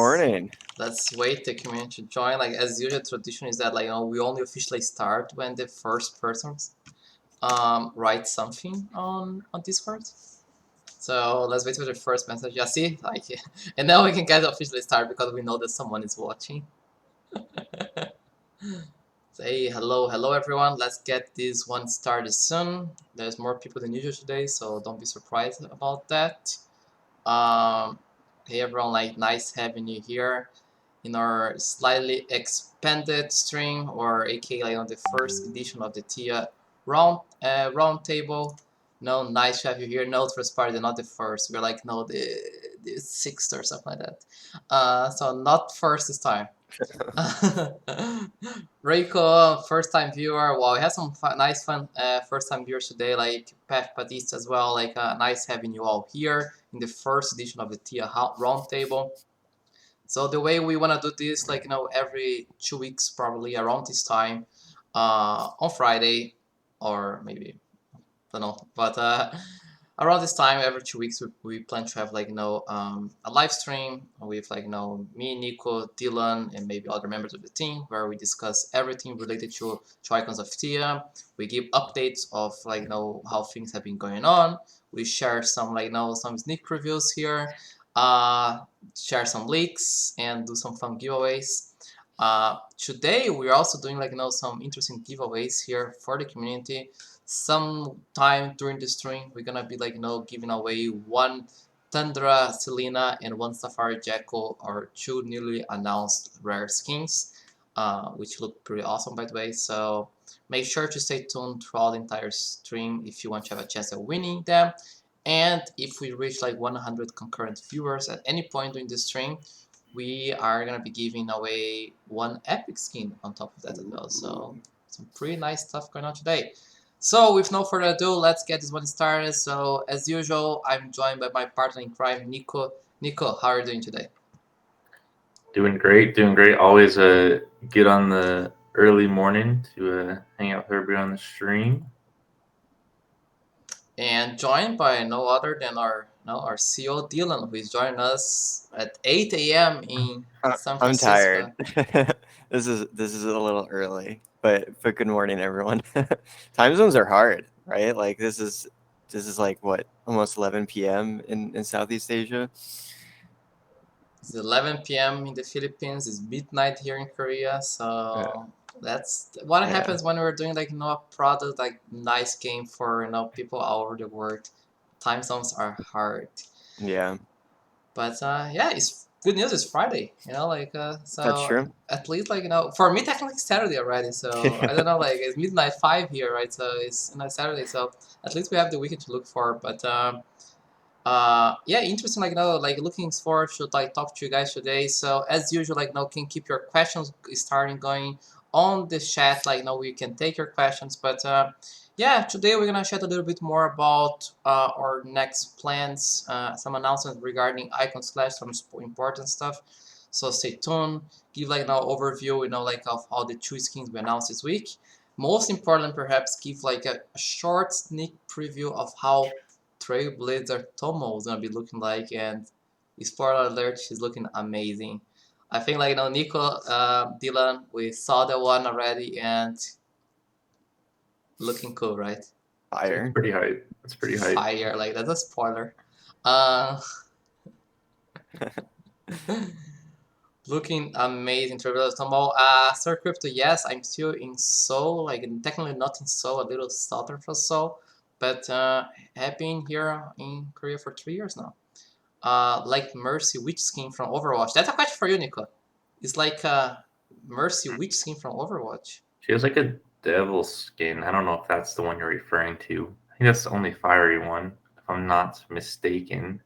morning. Let's wait the community to join. Like as usual, tradition is that we only officially start when the first person writes something on Discord. So let's wait for the first message. Yeah, see, and now we can get officially start because we know that someone is watching. Say hello everyone. Let's get this one started soon. There's more people than usual today, so don't be surprised about that. Hey everyone, nice having you here in our slightly expanded stream, or aka on the first edition of the Theia Roundtable. No, nice to have you here. No, first party, not the first. We're the sixth or something like that. So not first this time. Reiko, first time viewer. Wow, we have some nice fun first time viewers today, like Pef Batista as well. Nice having you all here in the first edition of the Theia Roundtable. So the way we want to do this, every 2 weeks probably around this time, on Friday, or maybe I don't know, but around this time every 2 weeks we plan to have a live stream with me, Nico, Dylan, and maybe other members of the team where we discuss everything related to Icons of Theia. We give updates of how things have been going on. We share some some sneak previews here, share some leaks, and do some fun giveaways. Today we're also doing some interesting giveaways here for the community. Sometime during the stream we're gonna be giving away one Tundra Selena and one Safari Jackal, or two newly announced rare skins, which look pretty awesome by the way. So make sure to stay tuned throughout the entire stream if you want to have a chance at winning them. And if we reach 100 concurrent viewers at any point during the stream, we are gonna be giving away one epic skin on top of that as well. So some pretty nice stuff going on today. So with no further ado, let's get this one started. So as usual, I'm joined by my partner in crime, Nico. Nico, how are you doing today? Doing great. Always get on the early morning to hang out with everybody on the stream. And joined by no other than our CEO Dylan, who is joining us at 8 a.m. in San Francisco. I'm tired. This is a little early, but good morning, everyone. Time zones are hard, right? Like this is what, almost 11 p.m. in Southeast Asia. It's 11 p.m. in the Philippines. It's midnight here in Korea. So that's what happens when we're doing a product nice game for people all over the world. Time zones are hard. Yeah. But yeah, it's good news. It's Friday. So that's true. At least for me technically it's Saturday already. So I don't know, it's midnight 5 here, right? So it's Saturday. So at least we have the weekend to look for. But yeah, interesting. Looking forward to talk to you guys today. So as usual, can keep your questions starting going on the chat. We can take your questions. But yeah, today we're gonna chat a little bit more about our next plans, some announcements regarding Icons Clash, some important stuff. So stay tuned. Give overview, of all the two skins we announced this week. Most important, perhaps, give a short sneak preview of how Trailblazer Tomo is gonna be looking like, and spoiler alert, she's looking amazing. I think Nico, Dylan, we saw the one already, and looking cool, right? Fire. Pretty hype. That's pretty hype. Fire, that's a spoiler. Looking amazing, Trailblazer Tomo. Sir Crypto, yes, I'm still in Seoul, technically not in Seoul, a little southern from Seoul, but have been here in Korea for 3 years now. Mercy, which skin from Overwatch? That's a question for you, Nico. It's Mercy, which skin from Overwatch? She has a devil skin. I don't know if that's the one you're referring to. I think that's the only fiery one, if I'm not mistaken.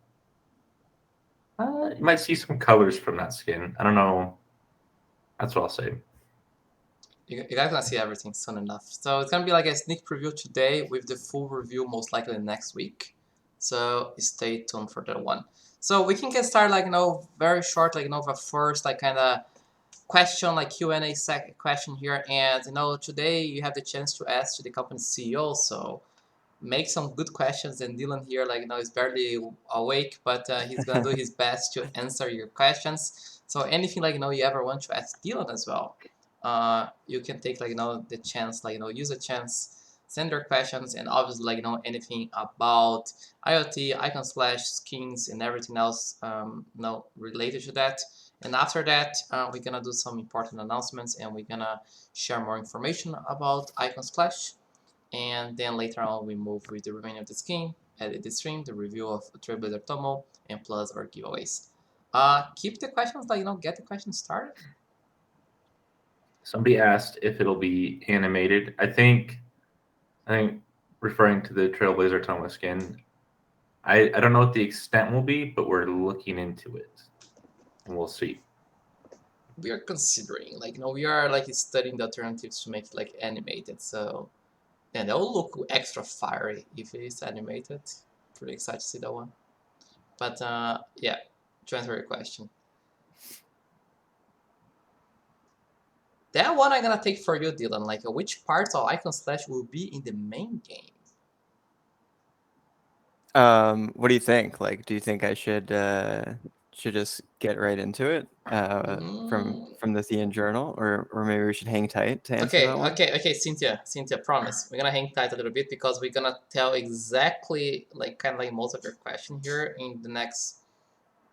You might see some colors from that skin. I don't know. That's what I'll say. You guys gonna see everything soon enough. So it's gonna be a sneak preview today with the full review most likely next week. So stay tuned for that one. So we can get started very short the first kind of question Q&A question here, and today you have the chance to ask to the company's CEO. So make some good questions, and Dylan here is barely awake, but he's gonna do his best to answer your questions. So anything like you ever want to ask Dylan as well, you can take like the chance, like use a chance, send your questions, and obviously like anything about IoT, icon slash skins, and everything else related to that. And after that, we're gonna do some important announcements, and we're gonna share more information about icon slash. And then later on, we move with the remaining of the skin, edit the stream, the review of Trailblazer Tomo, and plus our giveaways. Keep the questions, like get the questions started. Somebody asked if it'll be animated. I think referring to the Trailblazer Tomo skin, I don't know what the extent will be, but we're looking into it, and we'll see. We are considering, like we are like studying the alternatives to make it like animated. So, and that will look extra fiery if it is animated. Pretty excited to see that one. But yeah, to answer your question, that one I'm gonna take for you, Dylan. Like, which parts of Icon Slash will be in the main game? What do you think? Like, do you think I should just get right into it from the Thean journal, or maybe we should hang tight to answer that one? Okay, Cynthia, promise. We're gonna hang tight a little bit because we're gonna tell exactly like kind of like most of your question here in the next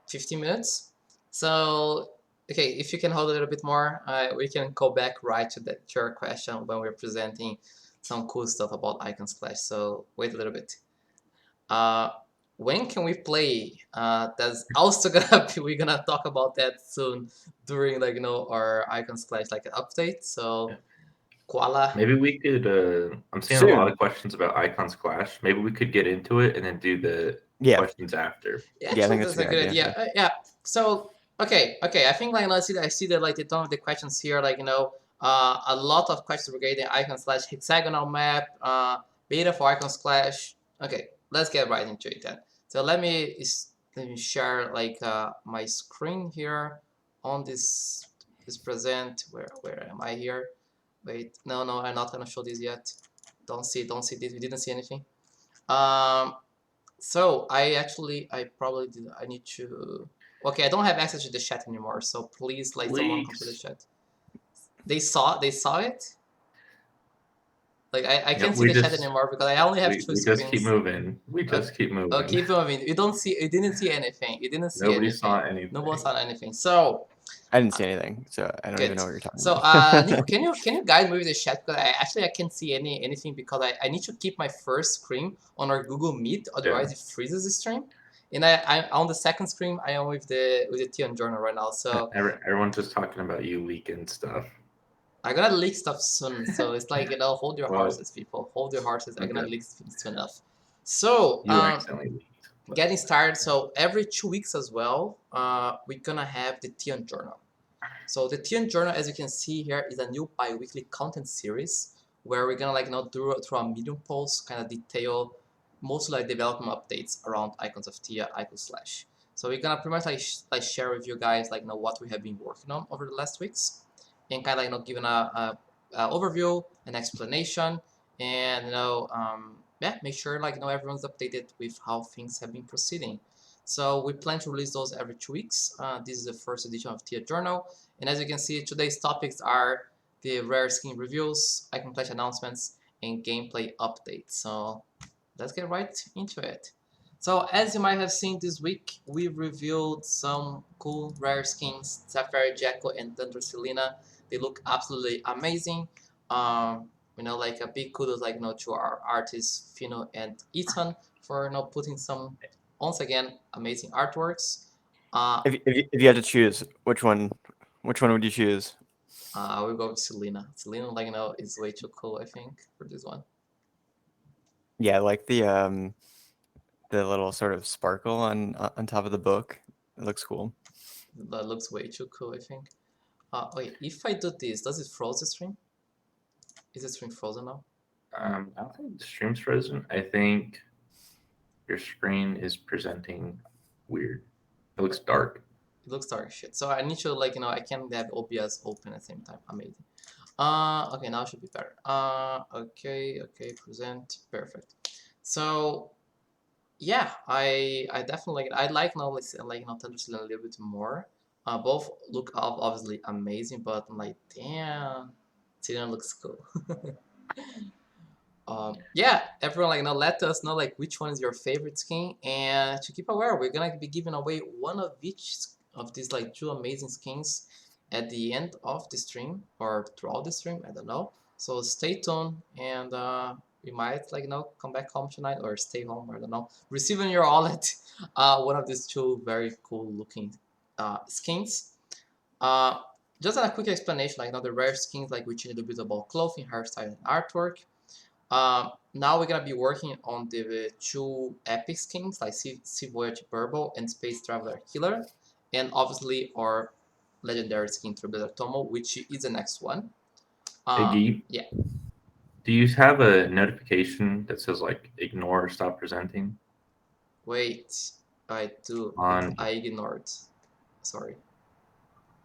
15 minutes. So, okay, if you can hold a little bit more, we can go back right to your question when we're presenting some cool stuff about Icon Splash. So wait a little bit. When can we play? That's also gonna be, we're gonna talk about that soon during like our Icon Splash like update. So. Yeah. Koala. Maybe we could. I'm seeing a lot of questions about Icons Clash. Maybe we could get into it and then do the questions after. Yeah, actually, I think that's a good idea. Yeah. So okay. I think like I see that like the tone of the questions here, like a lot of questions regarding Icon Slash hexagonal map, beta for Icon Slash. Okay, let's get right into it then. So let me share like my screen here on this present. Where am I here? Wait, no, I'm not gonna show this yet. Don't see this. We didn't see anything. So I probably did. I need to. Okay, I don't have access to the chat anymore. So please, like, someone come to the chat. They saw it. Like I can't see the chat anymore because I only have two screens. We just keep moving. Keep moving. Oh, keep moving. You didn't see anything. Nobody saw anything. No one saw anything. So I didn't see anything, so I don't even know what you're talking about. So, Nico, can you guide me with the chat? Because I can't see anything because I need to keep my first screen on our Google Meet, otherwise it freezes the stream. And I on the second screen I am with the Theia journal right now. So everyone's just talking about you leaking stuff. I'm gonna leak stuff soon. So it's like hold your horses, people. Hold your horses. I'm gonna leak soon enough. So you accidentally leaked. Getting started. So every 2 weeks as well, we're gonna have the Theia journal. So the Theia journal, as you can see here, is a new bi-weekly content series where we're gonna through a Medium post kind of detail mostly like development updates around Icons of Theia, Icon Slash. So we're gonna pretty much like share with you guys like what we have been working on over the last weeks, and kind of like giving a overview, an explanation, and make sure like everyone's updated with how things have been proceeding. So we plan to release those every 2 weeks. This is the first edition of Theia Journal. And as you can see, today's topics are the rare skin reviews, Icon Clash announcements, and gameplay updates. So let's get right into it. So as you might have seen this week, we revealed some cool rare skins, Sapphire Jacko and Thunder Selena. They look absolutely amazing. Like a big kudos to our artists Fino and Ethan for putting some once again amazing artworks. If you had to choose, which one would you choose? I will go with Selena. Selena, is way too cool, I think, for this one. Yeah, like the little sort of sparkle on top of the book. It looks cool. That looks way too cool, I think. Wait, if I do this, does it froze the stream? Is the stream frozen now? I don't think the stream's frozen. I think your screen is presenting weird. It looks dark. It looks dark shit. So I need to I can't have OBS open at the same time. Amazing. Okay, now it should be better. Okay, present, perfect. So yeah, I definitely I like now Thunder Selena a little bit more. Both look obviously amazing, but I'm like, damn, Tyrion looks cool. Yeah, everyone like let us know like which one is your favorite skin, and to keep aware, we're gonna be giving away one of each of these like two amazing skins at the end of the stream or throughout the stream. I don't know. So stay tuned, and we might like come back home tonight or stay home. I don't know. Receive in your wallet one of these two very cool looking skins. Uh, just a quick explanation, like the rare skins, like we change a little bit about clothing, hairstyle, and artwork. Now we're gonna be working on the two epic skins like Sea Voyage Burble and Space Traveler Killer, and obviously our legendary skin Trailblazer Tomo, which is the next one. Iggy, Yeah. do you have a notification that says like ignore or stop presenting? Wait, I do. On I ignored. Sorry.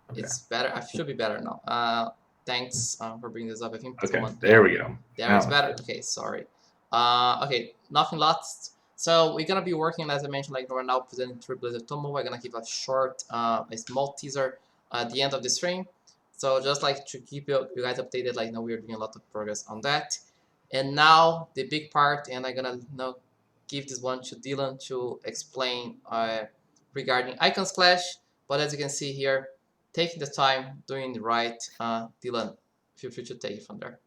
okay. It's better. I should be better now. Thanks for bringing this up. I think Okay, someone. there we go. There Now it's it's better. good. Okay, sorry. Okay, nothing lost. So we're gonna be working, as I mentioned, like right now, presenting Trailblazer Tomo. We're gonna give a short, a small teaser at the end of the stream. So just like to keep you guys updated, like now we're doing a lot of progress on that. And now the big part, and I'm gonna give this one to Dylan to explain regarding Icons Clash. But as you can see here, taking the time, doing it right. Dylan, feel free to take it from there.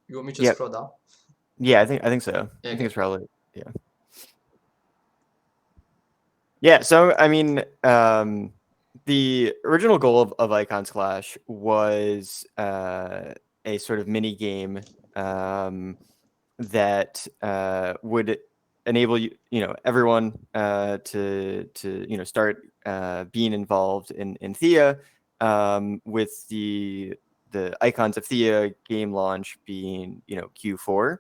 You want me to Yep. scroll down? Yeah, I think so. Okay. I think it's probably yeah. So I mean, the original goal of Icons Clash was a sort of mini game that would enable everyone to start being involved in Theia, with the Icons of Theia game launch being Q4.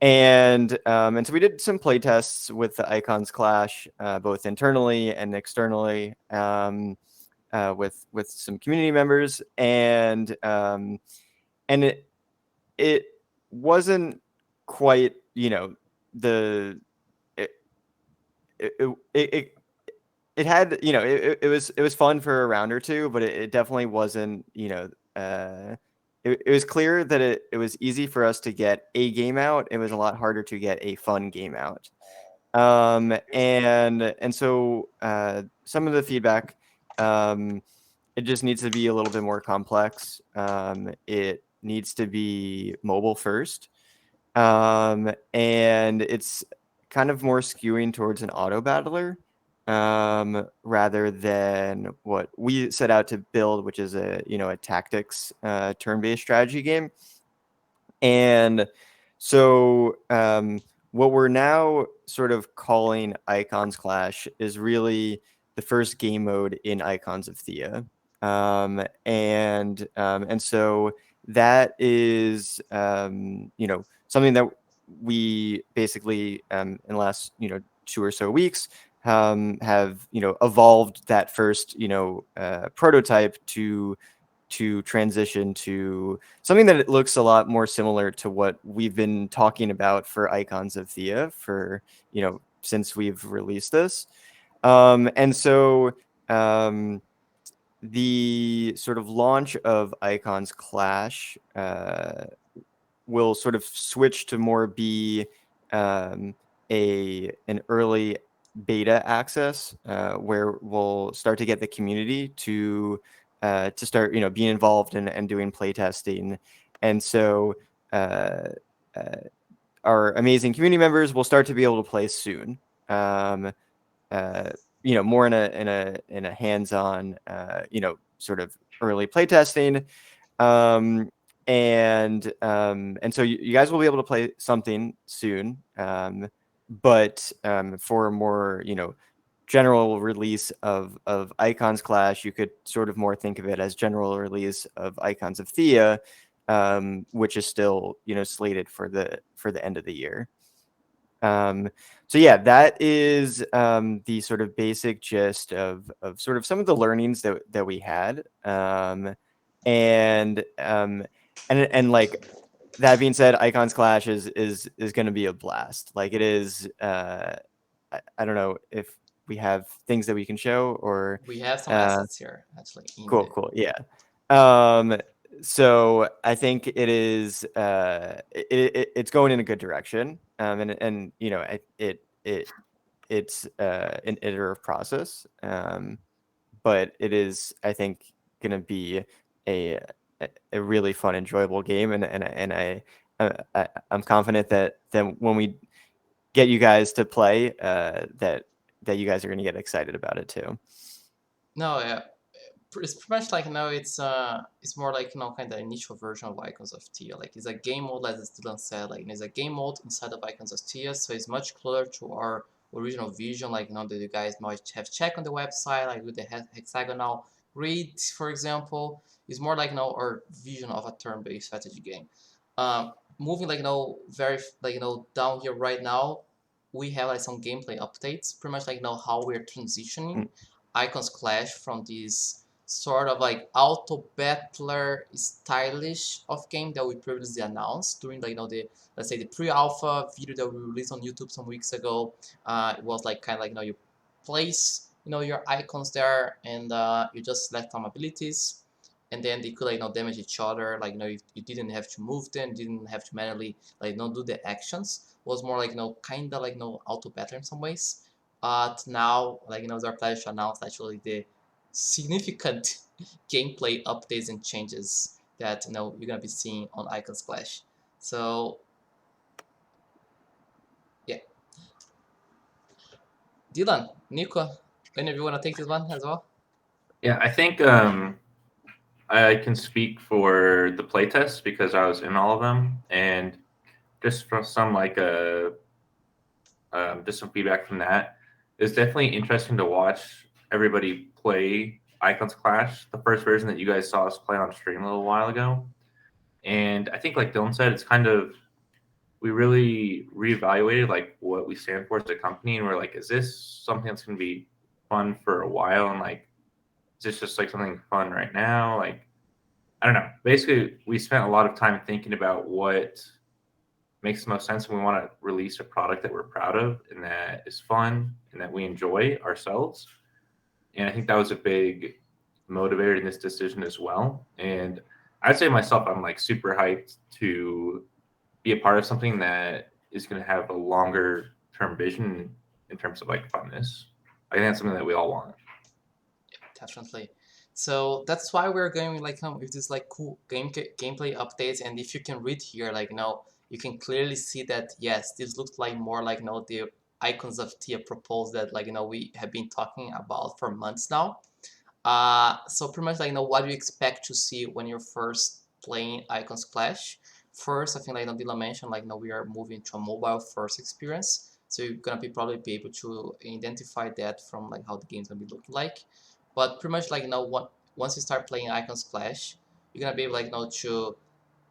And so we did some play tests with the Icons Clash, both internally and externally, with some community members, and it wasn't quite the it had it was fun for a round or two, but it definitely wasn't it was clear that it was easy for us to get a game out. It was a lot harder to get a fun game out. And so some of the feedback, it just needs to be a little bit more complex. It needs to be mobile first. And it's kind of more skewing towards an auto battler, rather than what we set out to build, which is a tactics turn-based strategy game. And so what we're now sort of calling Icons Clash is really the first game mode in Icons of Theia. And so that is something that we basically in the last 2 or so weeks have evolved that first prototype to transition to something that it looks a lot more similar to what we've been talking about for Icons of Theia for since we've released this. And so the sort of launch of Icons Clash will sort of switch to more be an early beta access, where we'll start to get the community to start being involved and doing playtesting. And so our amazing community members will start to be able to play soon. More in a hands-on sort of early playtesting. And so you guys will be able to play something soon, but for a more general release of Icons Clash, you could sort of more think of it as general release of Icons of Theia, which is still slated for the end of the year. So yeah, that is the sort of basic gist of sort of some of the learnings that we had, and like that being said, Icons Clash is going to be a blast. Like it is. I don't know if we have things that we can show, or We have some assets here actually in the cool, yeah. So I think it is it's going in a good direction, and you know it's an iterative process, but it is, I think, going to be a a really fun, enjoyable game, I'm confident that when we get you guys to play, that you guys are going to get excited about it too. No, yeah. It's pretty much like it's more like kind of initial version of Icons of Theia. Like it's a game mode, as Dylan said. Like it's a game mode inside of Icons of Theia, so it's much closer to our original vision. Like that you guys might have checked on the website, like with the hexagonal grid, for example. It's more like our vision of a turn-based strategy game. Moving very down here right now, we have like some gameplay updates. Pretty much like how we're transitioning Icons Clash from this sort of like auto battler stylish of game that we previously announced during the let's say the pre-alpha video that we released on YouTube some weeks ago. It was like kind of like you place your icons there, and you just select some abilities, and then they could damage each other. Like you didn't have to move them, didn't have to manually do the actions. It was more like kind of like auto battler in some ways. But now, it's our pleasure to announce actually the significant gameplay updates and changes that you're gonna be seeing on Icons Clash. So yeah, Dylan, Nico, any of you wanna take this one as well? Yeah, I think I can speak for the playtests because I was in all of them, and just from some just some feedback from that. It's definitely interesting to watch everybody play Icons Clash, the first version that you guys saw us play on stream a little while ago. And I think, like Dylan said, it's kind of we really reevaluated like what we stand for as a company, and we're like, is this something that's going to be fun for a while? And like, is this just like something fun right now? Like, I don't know. Basically, we spent a lot of time thinking about what makes the most sense, and we want to release a product that we're proud of and that is fun and that we enjoy ourselves. And I think that was a big motivator in this decision as well. And I'd say myself, I'm like super hyped to be a part of something that is going to have a longer term vision in terms of like funness. I think that's something that we all want. Definitely. So that's why we're going with this cool gameplay updates. And if you can read here, you can clearly see that yes, this looks like more like the Icons of Theia proposal that we have been talking about for months now. So pretty much what do you expect to see when you're first playing Icons Clash? First, I think Dylan mentioned we are moving to a mobile first experience. So you're gonna probably be able to identify that from how the game's gonna be looking like. But pretty much once you start playing Icons Clash, you're gonna be able to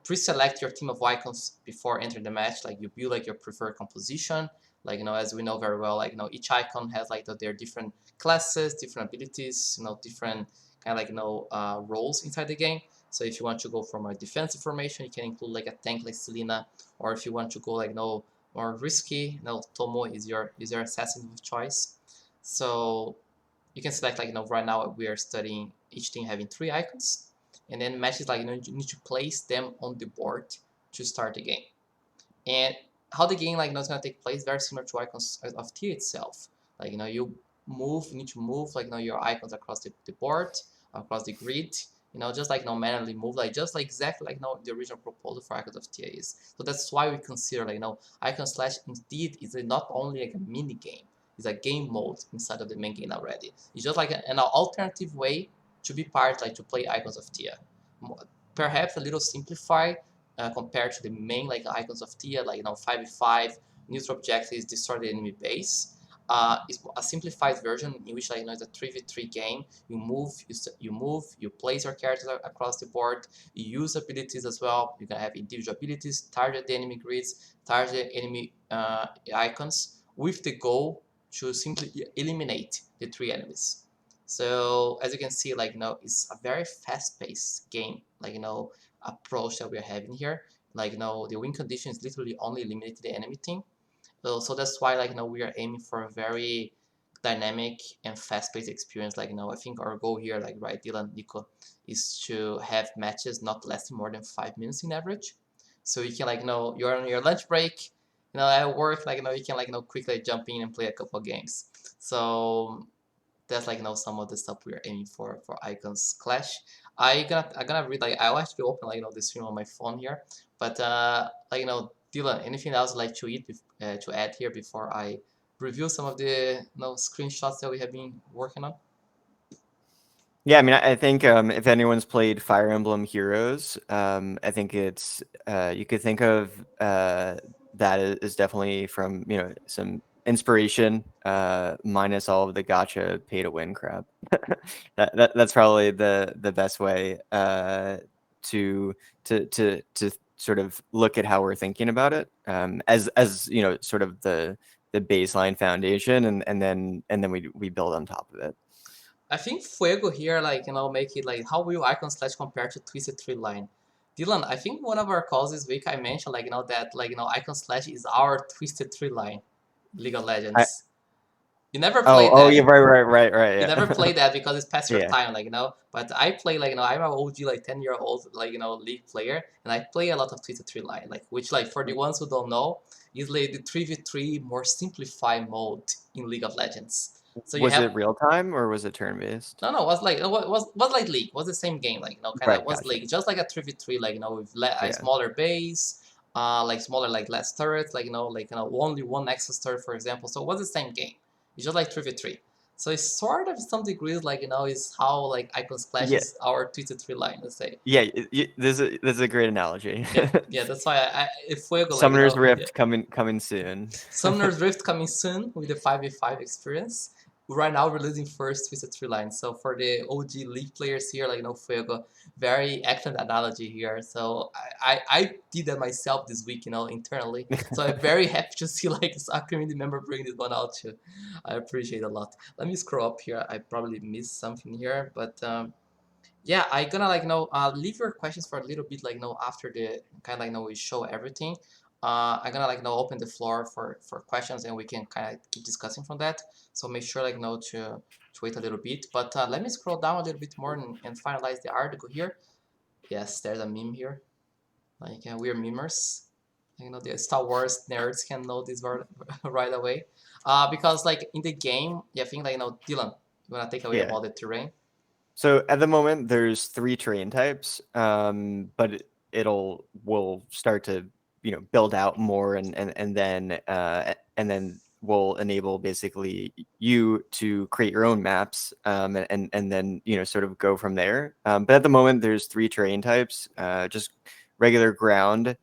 pre-select your team of icons before entering the match. Like you build your preferred composition. As we know very well, each icon has their different classes, different abilities, different kind of roles inside the game. So if you want to go from a defensive formation, you can include a tank like Selena, or if you want to go more risky, Tomo is your assassin of choice. So you can select right now we are studying each team having 3 icons, and then matches you need to place them on the board to start the game. And how the game is gonna take place very similar to Icons of Theia itself. You need to move your icons across the board, across the grid. Just manually move just exactly the original proposal for Icons of Theia is. So that's why we consider Icon Slash indeed is not only a mini game. It's a game mode inside of the main game already. It's just an alternative way to be part to play Icons of Theia. Perhaps a little simplified compared to the main Icons of Theia, 5v5 neutral objectives destroy the enemy base. It's a simplified version in which it's a 3v3 game. You move, you place your characters across the board. You use abilities as well. You can have individual abilities, target the enemy grids, target enemy icons, with the goal to simply eliminate the 3 enemies. So as you can see, it's a very fast-paced game. Approach that we're having here. The win condition is literally only eliminating the enemy team. So that's why we are aiming for a very dynamic and fast-paced experience. Like I think our goal here, like right, Dylan, Nico, is to have matches not lasting more than 5 minutes in average. So you can you're on your lunch break, at work, you can quickly jump in and play a couple of games. So that's some of the stuff we are aiming for Icons Clash. I'm gonna read I'll actually open the stream on my phone here, but Dylan, anything else to add here before I review some of the screenshots that we have been working on? Yeah, I mean, I think if anyone's played Fire Emblem Heroes, I think it's you could think of that is definitely from some inspiration, minus all of the gotcha pay to win crap. That's probably the best way to sort of look at how we're thinking about it, as sort of the baseline foundation, and then we build on top of it. I think Fuego here, make it how will Icon Slash compare to Twisted Tree Line? Dylan, I think one of our calls this week I mentioned that Icon Slash is our Twisted Tree Line, League of Legends. You never played Oh, that. yeah, right, You yeah. never played that because it's past your Yeah. time, But I play I'm an OG 10-year-old League player, and I play a lot of Twisted Tree Line, which for the ones who don't know is the 3v3 more simplified mode in League of Legends. So you Was have it real time or was it turn based? no, it was was like League. Was the same game, kind of Right, was gotcha. League, just like a 3v3, with a Yeah. smaller base, smaller less turrets, only one Nexus turret, for example. So it was the same game. It's just like 3v3. So it's sort of some degrees is how Icons Clash Yeah. is our 3v3 line. Let's say. Yeah, this is a great analogy. Yeah. That's why if Fuego Summoner's Rift yeah. coming soon. Summoner's Rift coming soon with the 5v5 experience. Right now, releasing first Twisted Tree Line. So for the OG League players here, Fuego, very excellent analogy here. So I did that myself this week, internally. So I'm very happy to see a community member bring this one out too. I appreciate it a lot. Let me scroll up here. I probably missed something here, but yeah, I gonna leave your questions for a little bit after the kind of we show everything. I'm gonna open the floor for questions, and we can kind of keep discussing from that. So make sure to wait a little bit. But let me scroll down a little bit more and finalize the article here. Yes, there's a meme here. We're memers. The Star Wars nerds can know this right away. Because in the game, yeah, I think Dylan, you wanna take away Yeah. about the terrain? So at the moment, there's 3 terrain types, but we'll start to build out more, and then we'll enable basically you to create your own maps, and then sort of go from there. But at the moment, there's 3 terrain types, just regular ground,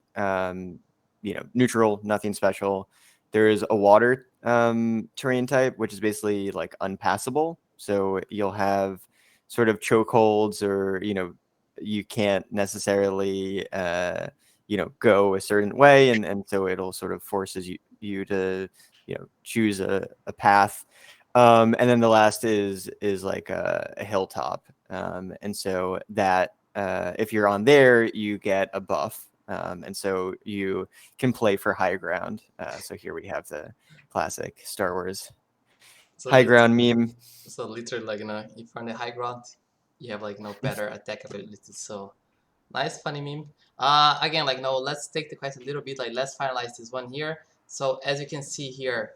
neutral, nothing special. There is a water terrain type, which is basically unpassable. So you'll have sort of chokeholds, or you can't necessarily go a certain way, and so it'll sort of forces you to choose a path. And then the last is like a hilltop, and so that if you're on there, you get a buff, and so you can play for high ground. So here we have the classic Star Wars high ground meme. So literally, if you're on the high ground, you have better attack ability. So nice, funny meme. Again, let's take the question a little bit. Let's finalize this one here. So as you can see here,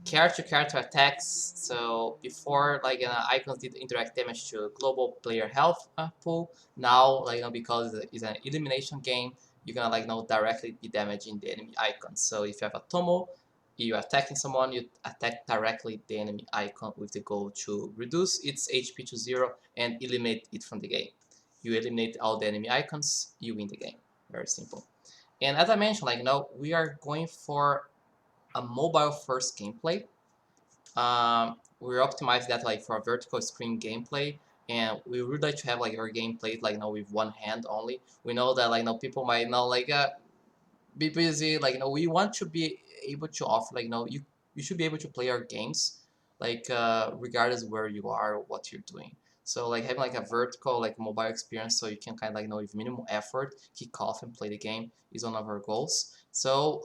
character attacks. So before, icons did indirect damage to global player health pool. Now, because it's an elimination game, you're gonna directly be damaging the enemy icons. So if you have a Tomo, you're attacking someone, you attack directly the enemy icon with the goal to reduce its HP to 0 and eliminate it from the game. You eliminate all the enemy icons, you win the game. Very simple. And as I mentioned, we are going for a mobile first gameplay. We're optimized that for a vertical screen gameplay, and we would like to have our gameplay with one hand only. We know that people might not be busy. We want to be able to offer you should be able to play our games regardless where you are or what you're doing. So having a vertical mobile experience, so you can kind of with minimal effort kick off and play the game is one of our goals. So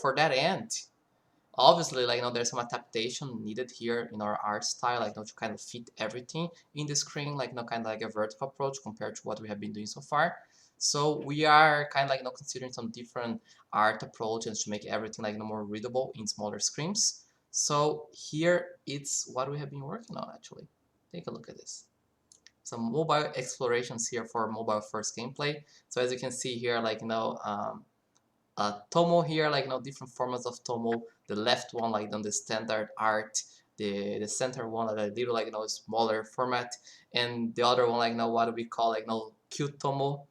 for that end, obviously, like, there's some adaptation needed here in our art style, like, to kind of fit everything in the screen, like, kind of like a vertical approach compared to what we have been doing so far. So we are kind of like, considering some different art approaches to make everything like more readable in smaller screens. So here it's what we have been working on, actually. Take a look at this. Some mobile explorations here for mobile first gameplay. So as you can see here, like, Tomo here, like, different formats of Tomo. The left one, like, the standard art. The center one, like, a little, like, smaller format. And the other one, like, what we call, like, cute Tomo.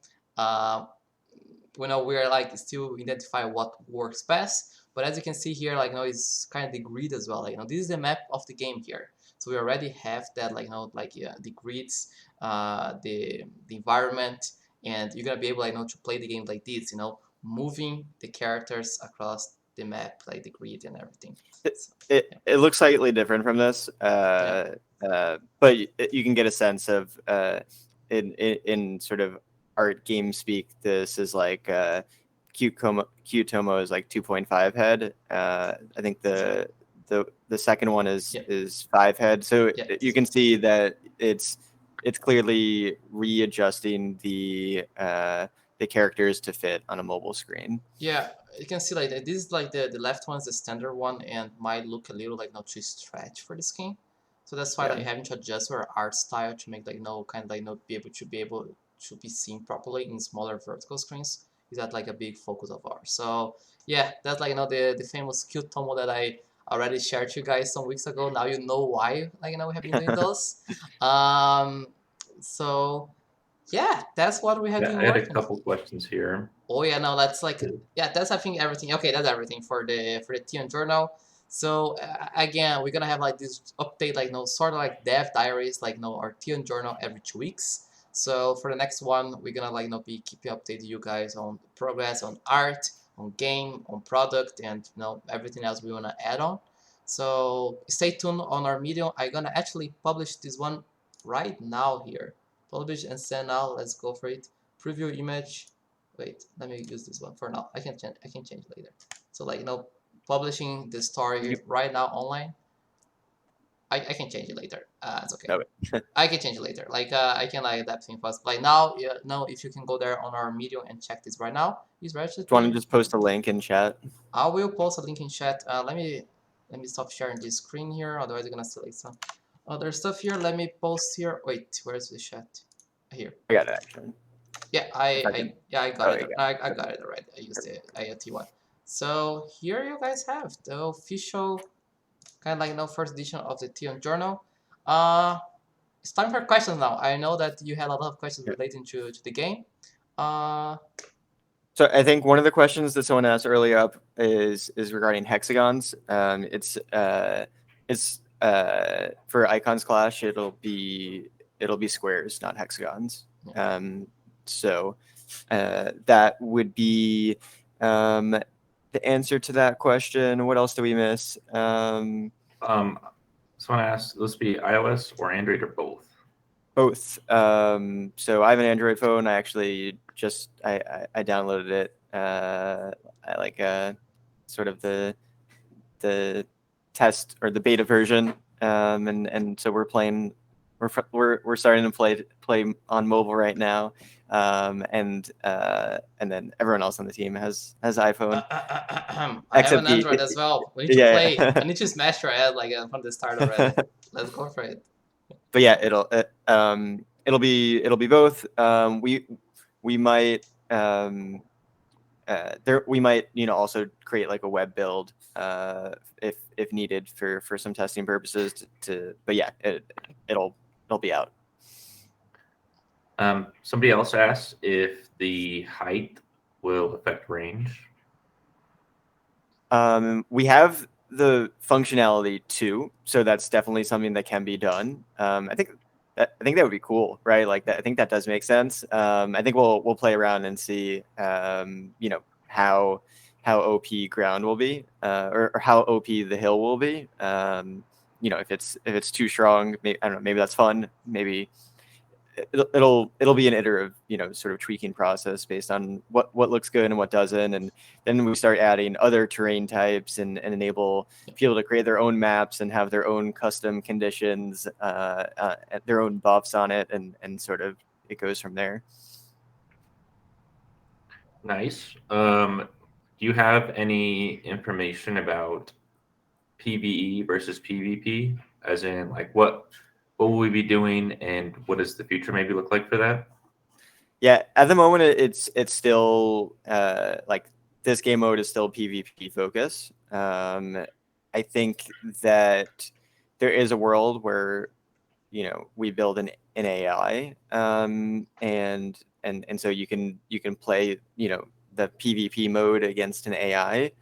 We're like still identify what works best. But as you can see here, like, it's kind of the grid as well. Like, this is the map of the game here. So we already have that, like, the grids, the environment, and you're gonna be able, like, to play the game like this, moving the characters across the map, like the grid and everything. It looks slightly different from this, but you can get a sense of in sort of art game speak. This is like Qtomo is like 2.5 head. I think the second one is 5 head. So you can see that it's clearly readjusting the characters to fit on a mobile screen. Yeah, you can see like this is like the left one is the standard one and might look a little like not too stretch for the skin. So that's why like having to adjust our art style to make like kind of like be able to be seen properly in smaller vertical screens is that like a big focus of ours. So yeah, that's like the famous cute Tomo that I already shared to you guys some weeks ago. Now you know why like we have been doing those. So yeah, that's what we have been working. I had a couple questions here. Oh yeah, no, that's like that's I think everything. Okay, that's everything for the Theia journal. So again, we're gonna have like this update, like sort of like dev diaries, like our Theia journal every 2 weeks. So for the next one, we're gonna like be keeping updating you guys on progress, on art, on game, on product, and everything else we wanna add on. So stay tuned on our Medium. I'm gonna actually publish this one right now here. Publish and send out. Let's go for it. Preview image. Wait, let me use this one for now. I can change later. So like publishing the story right now online. I can change it later. It's okay. I can change it later. Like I can like adapt things fast. Like now, if you can go there on our Medium and check this right now. He's registered. Do you want to just post a link in chat? I will post a link in chat. Let me stop sharing this screen here. Otherwise, I'm gonna select some other stuff here. Let me post here. Wait, where's the chat? Here. I got it actually. Yeah, I got it. I got it already. I used the IoT one. So here you guys have the official kind of like first edition of the Theia journal. It's time for questions now. I know that you had a lot of questions relating to the game. So I think one of the questions that someone asked earlier up is regarding hexagons. It's for Icons Clash. It'll be squares, not hexagons. So that would be the answer to that question. What else do we miss? Someone asked, will this be iOS or Android or both? Both. So I have an Android phone. I actually just I downloaded it. I like sort of the test or the beta version. And so we're playing. We're starting to play on mobile right now. And then everyone else on the team has iPhone. I have an Android as well. We need to play. I need to smash your head like from the start already. Let's go for it. But yeah, it'll be both. We might we might also create like a web build if needed for some testing purposes but yeah, it'll be out. Somebody else asked if the height will affect range. We have the functionality too, so that's definitely something that can be done. I think that would be cool, right? Like that. I think that does make sense. I think we'll play around and see, how OP ground will be, or how OP the hill will be. If it's too strong, I don't know. Maybe that's fun. Maybe it'll be an iterative, sort of tweaking process based on what looks good and what doesn't, and then we start adding other terrain types and enable people to create their own maps and have their own custom conditions, their own buffs on it, and sort of it goes from there. Nice. Do you have any information about PvE versus PvP? As in, like, what will we be doing, and what does the future maybe look like for that? Yeah, at the moment it's still like this game mode is still PvP focus. I think that there is a world where we build an AI, and so you can play the PvP mode against an AI.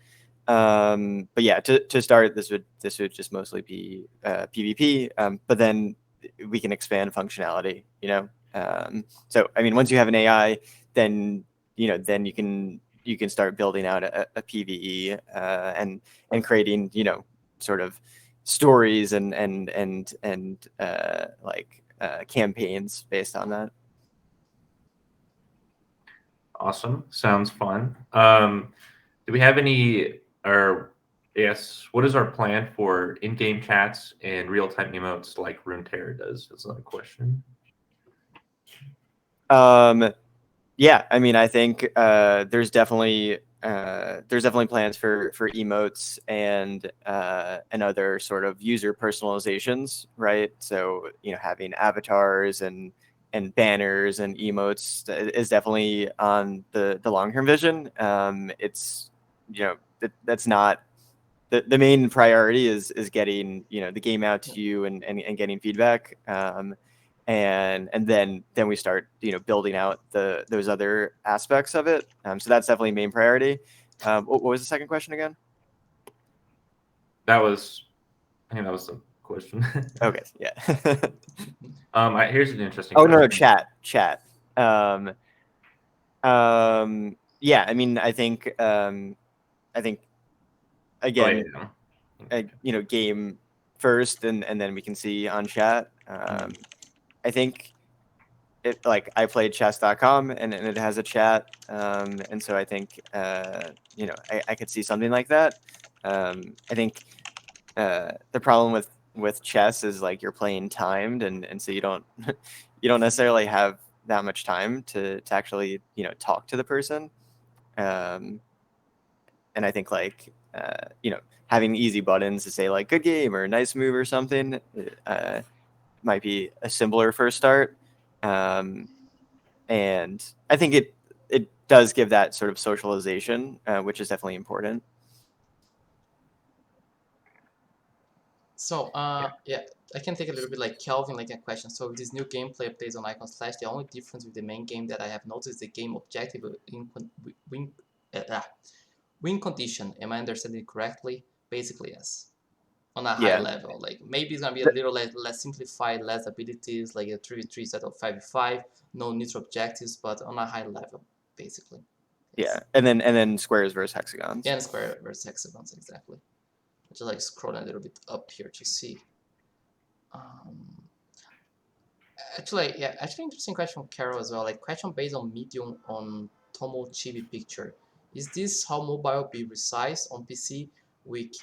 But yeah, to start, this would just mostly be PvP. But then we can expand functionality. So I mean, once you have an AI, then then you can start building out a PvE, and creating sort of stories and like campaigns based on that. Awesome. Sounds fun. Do we have any, or yes, what is our plan for in-game chats and real-time emotes like Runeterra does? That's another question. Yeah, I mean, I think there's definitely plans for emotes and other sort of user personalizations, right? So having avatars and banners and emotes is definitely on the long term vision. It's that's not the main priority is getting the game out to you and getting feedback. And then we start building out those other aspects of it. So that's definitely main priority. What was the second question again? I think that was the question. Okay, yeah. Here's an interesting. Oh question. no, chat. Yeah, I mean, I think again, game first, and then we can see on chat. I think it, like, I played chess.com and it has a chat, and so I think I could see something like that. I think the problem with chess is like you're playing timed, and so you don't you don't necessarily have that much time to actually talk to the person. And I think like having easy buttons to say like good game or nice move or something might be a simpler first start. And I think it does give that sort of socialization, which is definitely important. So, yeah, I can take a little bit like Kelvin, like a question. So, with this new gameplay updates on Icons Slash, the only difference with the main game that I have noticed is the game objective win condition. Am I understanding it correctly? Basically, yes. On a high level, like maybe it's gonna be a little less simplified, less abilities, like a 3v3 instead of 5v5, no neutral objectives, but on a high level, basically. Yes. Yeah, and then squares versus hexagons. Yeah, and square versus hexagons, exactly. Just like scrolling a little bit up here to see. Actually, interesting question from Carol as well. Like, question based on medium on Tomo Chibi picture. Is this how mobile be resized on PC?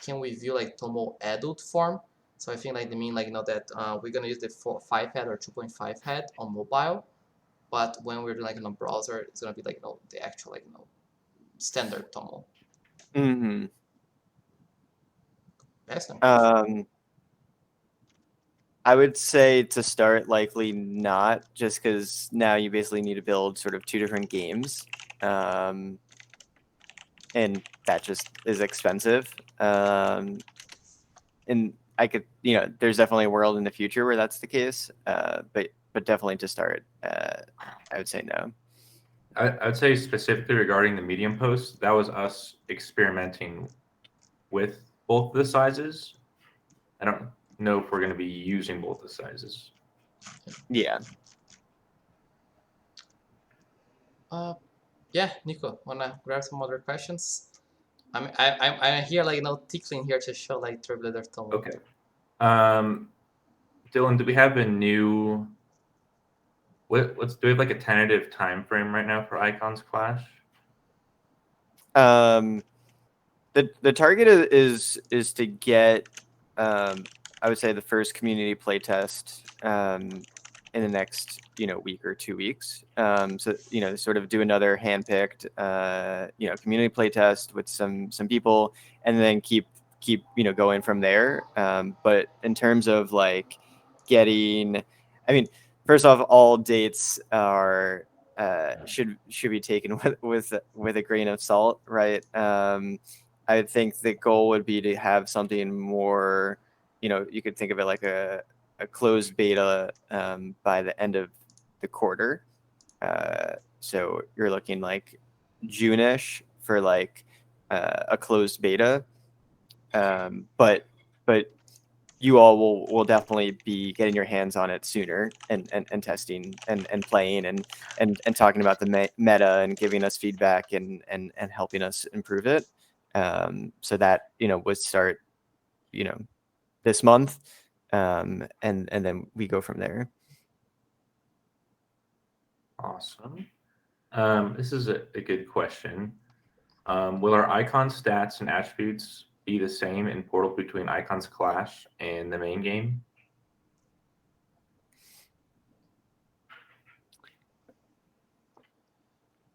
Can we view like Tomo adult form? So I think like they mean like that we're gonna use the 5 head or 2.5 head on mobile, but when we're like in a browser, it's gonna be like the actual like standard Tomo. Mm-hmm. Excellent. I would say to start, likely not, just because now you basically need to build sort of two different games, and that just is expensive. And I could, there's definitely a world in the future where that's the case, but definitely to start, I would say no. I'd say specifically regarding the medium post, that was us experimenting with both the sizes. I don't know if we're going to be using both the sizes. Yeah. Yeah, Nico, wanna grab some other questions? I'm here like tickling here to show like Trailblazer Tomo. Okay. Dylan, do we have a new Do we have like a tentative time frame right now for Icons Clash? The target is to get I would say the first community playtest in the next week or 2 weeks. So sort of do another handpicked community playtest with some people, and then keep going from there. But in terms of like getting, I mean, first off, all dates are should be taken with a grain of salt, right? I think the goal would be to have something more, you could think of it like a closed beta by the end of the quarter. So you're looking like June-ish for like a closed beta. But you all will definitely be getting your hands on it sooner and testing and playing and talking about the meta and giving us feedback and helping us improve it. So that would start this month, and then we go from there. Awesome. This is a good question. Will our icon stats and attributes be the same in Portal between Icons Clash and the main game?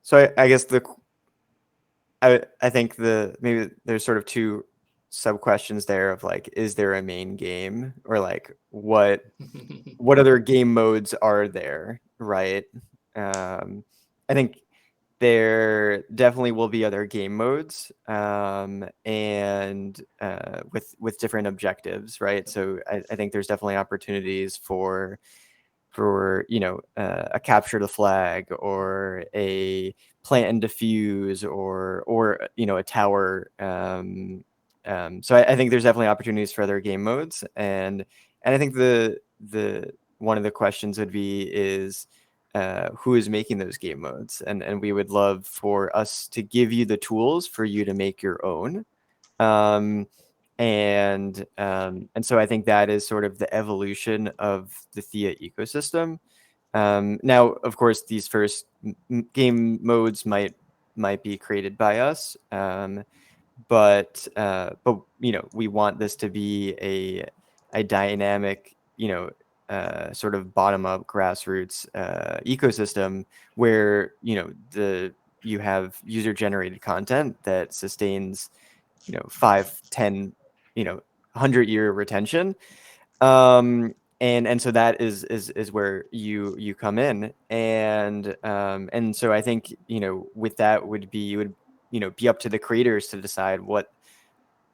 So I guess I think maybe there's sort of two sub questions there of like, is there a main game, or like what other game modes are there, right? I think there definitely will be other game modes, and with different objectives, right? So I think there's definitely opportunities for a capture the flag, or a plant and diffuse, or a tower. So I think there's definitely opportunities for other game modes, and I think the one of the questions would be is who is making those game modes, and we would love for us to give you the tools for you to make your own. And so I think that is sort of the evolution of the Theia ecosystem. Now, of course, these first game modes might be created by us, but we want this to be a dynamic, sort of bottom up grassroots ecosystem where you have user generated content that sustains 5, 10, 100-year retention. And so that is where you come in, and so I think with that would be be up to the creators to decide what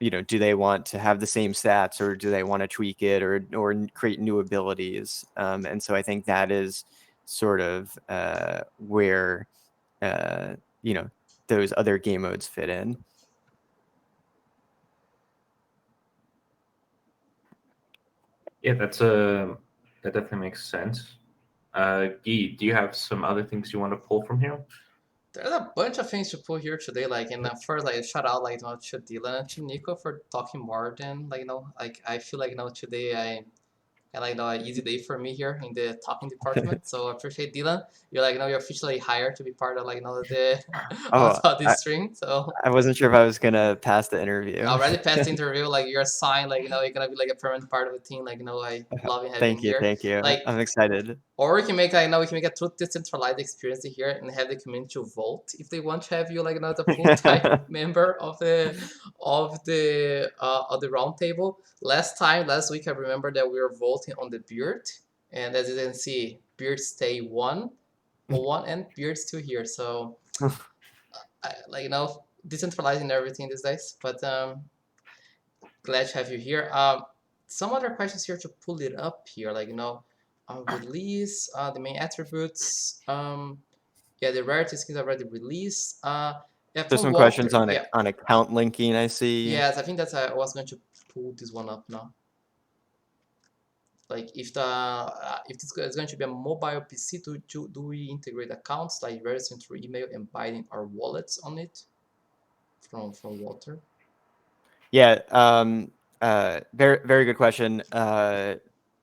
do they want to have the same stats, or do they want to tweak it, or create new abilities. And so I think that is sort of where those other game modes fit in. Yeah, that definitely makes sense. Guy, do you have some other things you want to pull from here? There's a bunch of things to pull here today. Like, and first, like, shout out, like, to Dylan and to Nico for talking more than, like, like, I feel like, today I like an easy day for me here in the talking department. So I appreciate Dylan. You're like, you're officially hired to be part of, like, the Oh, of this stream. So I wasn't sure if I was gonna pass the interview. already passed the interview. Like, you're assigned. Like, you're gonna be like a permanent part of the team. Like, I love having Thank you, here. thank you. Like, I'm excited. or we can make, like, we can make a true decentralized experience here and have the community to vote if they want to have you, like, as a full-time member of the roundtable. Last week, I remember that we were voting on the beard, and as you can see, beard stay one, and beard's two here. So, like, decentralizing everything these days. But glad to have you here. Some other questions here to pull it up here, like, release, the main attributes. Yeah, the rarity skins already released. Yeah, There's from some Walter. questions on Yeah, on account linking, I see. yes, I think that's I was going to pull this one up now. Like, if this is going to be a mobile PC, do we integrate accounts like registering through email and binding our wallets on it? From Walter. Yeah, very very good question.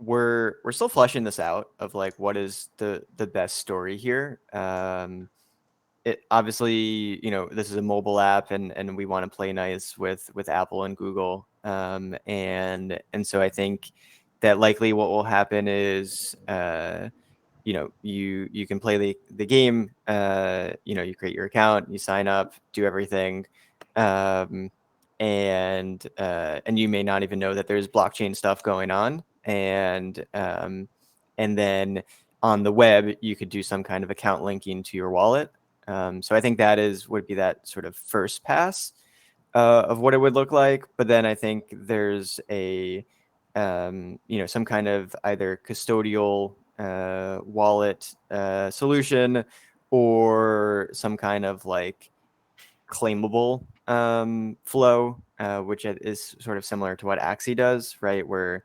we're still fleshing this out of like what is the best story here. It obviously, this is a mobile app, and we want to play nice with Apple and Google. And so I think that likely what will happen is, you can play the game. You create your account, you sign up, do everything, and you may not even know that there's blockchain stuff going on, and then on the web you could do some kind of account linking to your wallet. So I think would be that sort of first pass of what it would look like. But then I think there's some kind of either custodial wallet solution, or some kind of like claimable flow, which is sort of similar to what Axie does, right? Where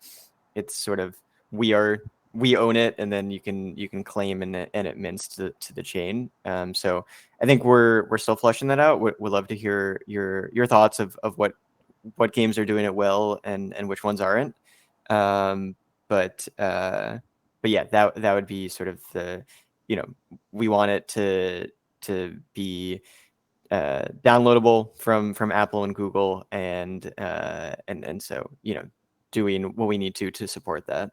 it's sort of we own it, and then you can claim, and it mints to the chain. So I think we're still fleshing that out. We'd love to hear your thoughts of what games are doing it well, and which ones aren't. But yeah, that would be sort of the, we want it to be downloadable from Apple and Google, and so doing what we need to support that.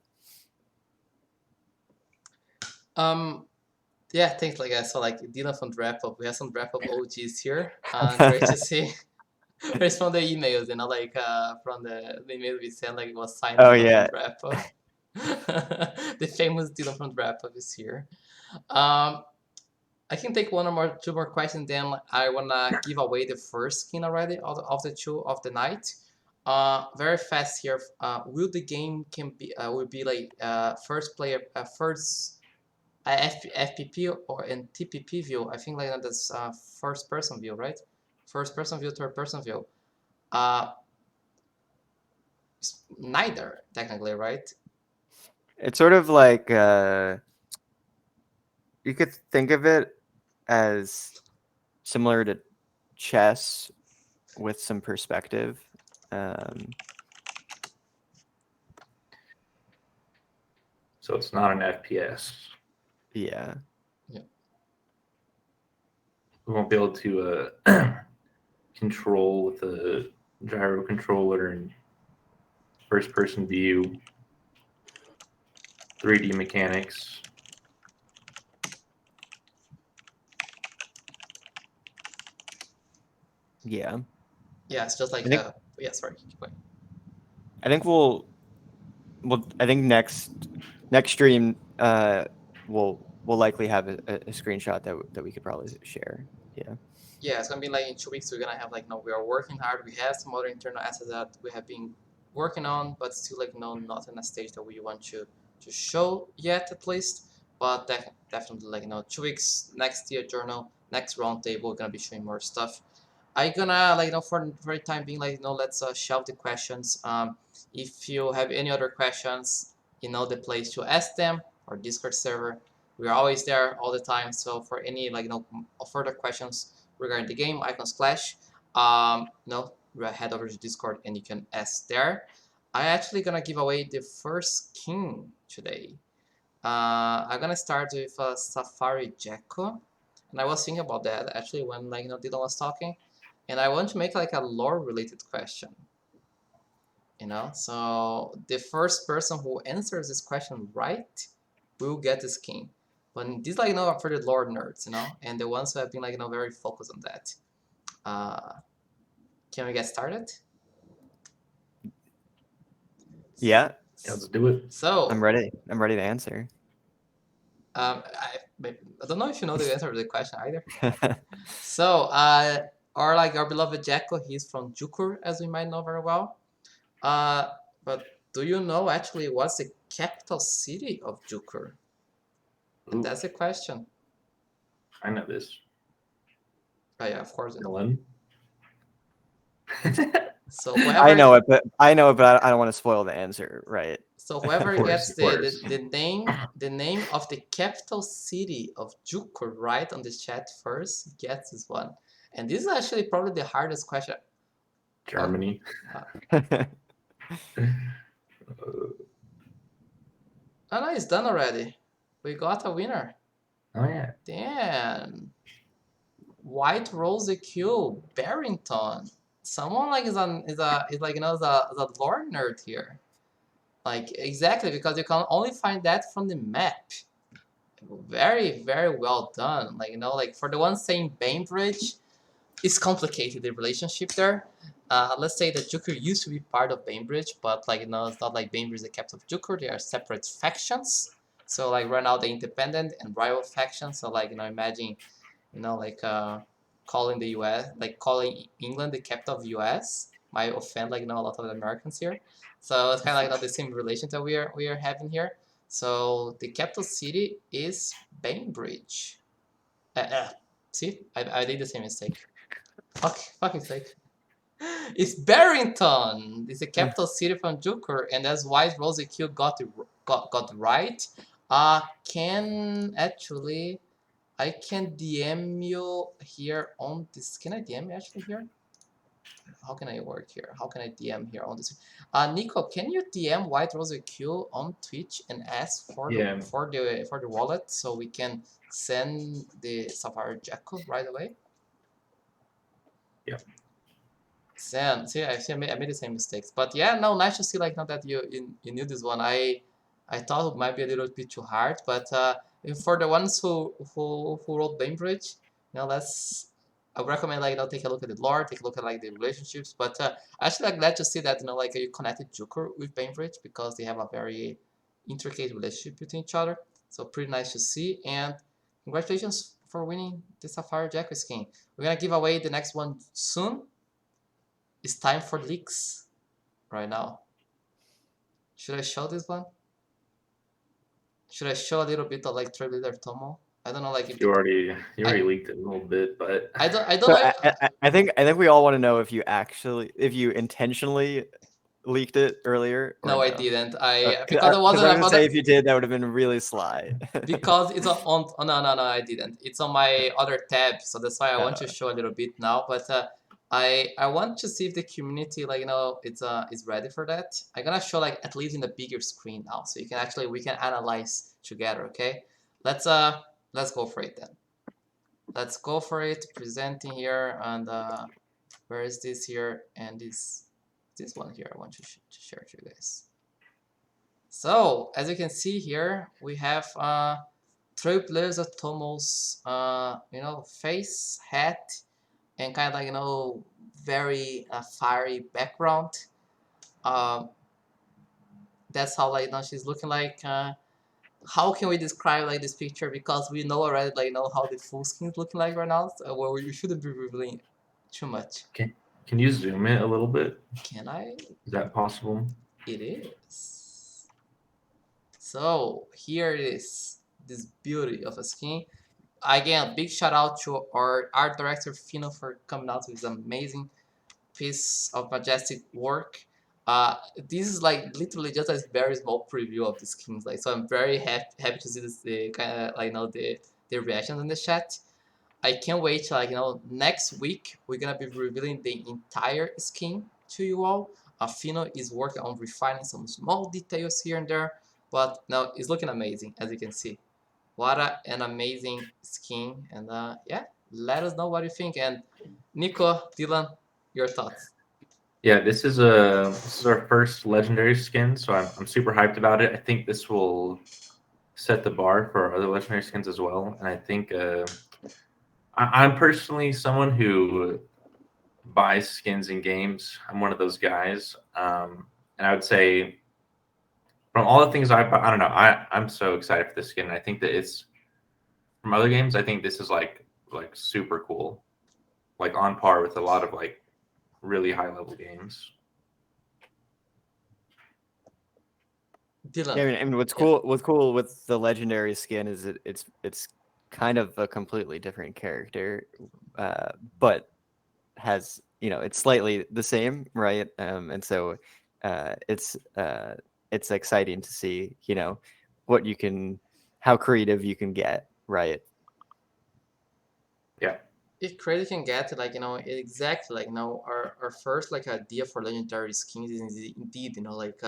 Yeah, thanks. Like I saw like Dylan from Wrap Up. We have some Wrap Up OGs here. Great to see. It's from the emails, like from the email we sent, like it was signed. Oh, Dylan yeah. from Wrap Up. The famous Dylan from Wrap Up is here. I can take two more questions. Then I wanna give away the first skin already of the two of the night. Very fast here. Will the game will be like first player first FPP or in TPP view? I think like that's first person view, right? First person view, third person view. Neither technically, right? It's sort of like you could think of it as similar to chess with some perspective. So it's not an FPS. Yeah. We won't be able to control with the gyro controller and first-person view, 3D mechanics. Yeah. Yeah, it's just like yeah. Sorry, keep going. I think I think next stream we'll likely have a screenshot that we could probably share. Yeah. Yeah, it's gonna be like in 2 weeks. We're gonna have like we are working hard. We have some other internal assets that we have been working on, but still like not in a stage that we want to show yet, at least. But definitely like 2 weeks, next year journal, next roundtable, we're gonna be showing more stuff. I gonna like for the time being like let's shelve the questions. If you have any other questions, the place to ask them, or Discord server. We are always there all the time. So for any like further questions regarding the game, Icons Clash, head over to Discord and you can ask there. I'm actually gonna give away the first skin today. I'm gonna start with Safari Jacko, and I was thinking about that actually when Dylan was talking, and I want to make like a lore related question. So the first person who answers this question right will get the skin. But these are for the lore nerds, and the ones who have been very focused on that. Can we get started? Yeah. Let's do it. So I'm ready to answer. I don't know if you know the answer to the question either. So our beloved Jacko, he's from Jukur, as we might know very well. But do you know actually what's the capital city of Jukur? And that's the question. I know this. Oh yeah, of course. Dylan. So whoever I know it, but I don't want to spoil the answer, right? So whoever course, gets the name of the capital city of Jukur right on the chat first gets this one. And this is actually probably the hardest question. Germany. Oh no, it's done already. We got a winner. Oh yeah. Damn. White Rose Q Barrington. Someone like is like is a lore nerd here. Like exactly because you can only find that from the map. Very, very well done. Like like for the one saying Bainbridge, it's complicated the relationship there. Let's say that Jukur used to be part of Bainbridge, but like it's not like Bainbridge is the capital of Jukur. They are separate factions. So like right now they're independent and rival factions. So like imagine like calling the U.S. like calling England the capital of the U.S. might offend like a lot of the Americans here. So it's kind of like not the same relation that we are having here. So the capital city is Bainbridge. See, I did the same mistake. Fuck mistake. It's Barrington. It's the capital city from Jukur, and that's why Rosie Q got right. Can actually I can DM you here on this. Can I DM you actually here? How can I work here? How can I DM here on this? Nico, can you DM White Rose Q on Twitch and ask for Yeah. the wallet so we can send the Sapphire Jackal right away? Yeah. Sam, see, I made the same mistakes, but yeah, no, nice to see like now that you knew this one. I thought it might be a little bit too hard, but for the ones who wrote Bainbridge, let's I would recommend like take a look at the lore, take a look at like the relationships. But actually like glad to see that like you connected Joker with Bainbridge because they have a very intricate relationship between each other. So pretty nice to see, and congratulations for winning the Sapphire Jackal skin. We're gonna give away the next one soon. It's time for leaks right now. Should I show this one? Should I show a little bit of like Trade Leader Tomo? I don't know, like if You already leaked it a little bit, but I don't So know. I think we all want to know if you intentionally leaked it earlier or No, I no. didn't. Because I wasn't I was gonna say about if you did, that would have been really sly. because it's on oh, no, I didn't. It's on my other tab, so that's why I want to show a little bit now. But I want to see if the community like it's is ready for that. I'm gonna show like at least in the bigger screen now, so you can actually we can analyze together. Okay, let's go for it then. Let's go for it. Presenting here, and where is this here? And this one here I want to share to you guys. So as you can see here, we have Trailblazer Tomo's face, hat, and kind of like very fiery background. That's how like she's looking like. How can we describe like this picture? Because we know already like how the full skin is looking like right now. So, well, we shouldn't be revealing too much. can you zoom it a little bit? Can I? Is that possible? It is. So here it is. This beauty of a skin. Again, big shout out to our art director Fino for coming out with this amazing piece of majestic work. This is like literally just a very small preview of the skins. Like, so I'm very happy to see this the kind of like the reactions in the chat. I can't wait to next week we're gonna be revealing the entire skin to you all. Fino is working on refining some small details here and there, but now it's looking amazing as you can see. What an amazing skin, and yeah, let us know what you think. And Nico, Dylan, your thoughts. Yeah, this is our first legendary skin, so I'm super hyped about it. I think this will set the bar for our other legendary skins as well, and I think I'm personally someone who buys skins in games. I'm one of those guys, and I would say from all the things I don't know, I'm so excited for this skin. I think that it's from other games. I think this is like super cool, like on par with a lot of like really high level games. Dylan. Yeah, I mean, what's cool with the legendary skin is it's kind of a completely different character, but has it's slightly the same, right? And so it's exciting to see what you can, how creative you can get, right? Yeah. If creative can get like exactly like our first like idea for legendary skins is indeed like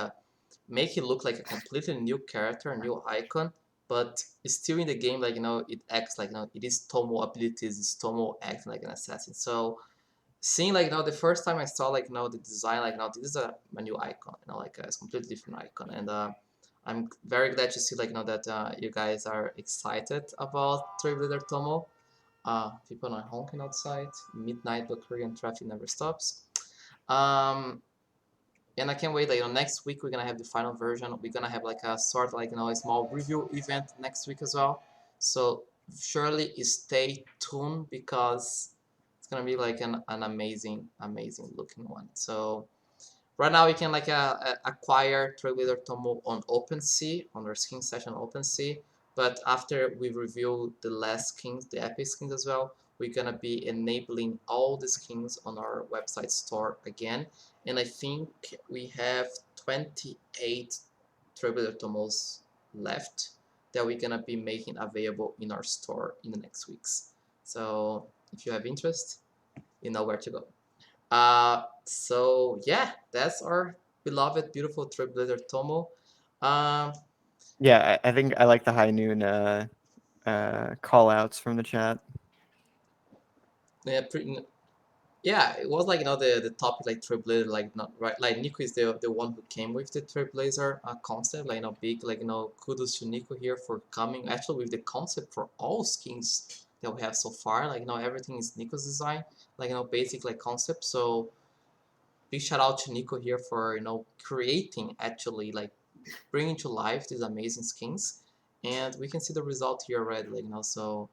make it look like a completely new character, a new icon, but still in the game, like, it acts like, it is Tomo abilities, it's Tomo acting like an assassin. So seeing, like, the first time I saw, like, the design, like, this is a new icon, like a completely different icon. And I'm very glad to see, like, that you guys are excited about Trade Leader Tomo. People are honking outside, midnight, but Korean traffic never stops. And I can't wait. Like, next week we're gonna have the final version. We're gonna have like a sort of like a small review event next week as well. So surely stay tuned because it's gonna be like an amazing looking one. So right now you can like acquire Trailblazer Tomo on OpenSea, on our skin session on OpenSea. But after we review the last skins, the epic skins as well, we're gonna be enabling all the skins on our website store again. And I think we have 28 Trailblazer Tomos left that we're gonna be making available in our store in the next weeks. So if you have interest, you know where to go. So yeah, that's our beloved, beautiful Trailblazer Tomo. Yeah, I think I like the high noon call outs from the chat. Yeah, yeah, it was like the topic like Trailblazer, like not right, like Nico is the one who came with the Trailblazer concept, like big, like kudos to Nico here for coming actually with the concept for all skins that we have so far. Like everything is Nico's design, like basic like concept. So big shout out to Nico here for creating, actually like bringing to life these amazing skins, and we can see the result here already. Like so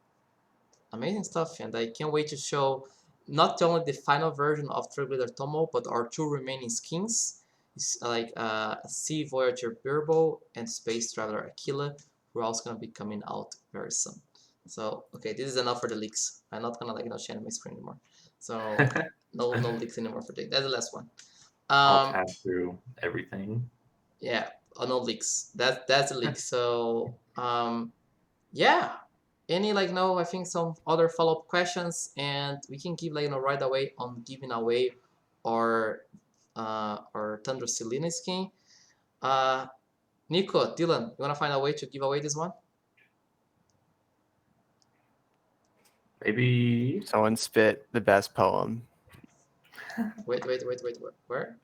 amazing stuff, and I can't wait to show not only the final version of Trailblazer Tomo, but our two remaining skins. It's like Sea Voyager Birbo and Space Traveler Aquila, who are also gonna be coming out very soon. So okay, this is enough for the leaks. I'm not gonna like share my screen anymore. So no leaks anymore for the. That's the last one. I'll tab through everything. Yeah, no leaks. That's a leak. So yeah. Any like I think some other follow-up questions, and we can give like right away on giving away our Tundra Selena skin. Nico, Dylan, you wanna find a way to give away this one? Maybe Someone spit the best poem. Wait, where?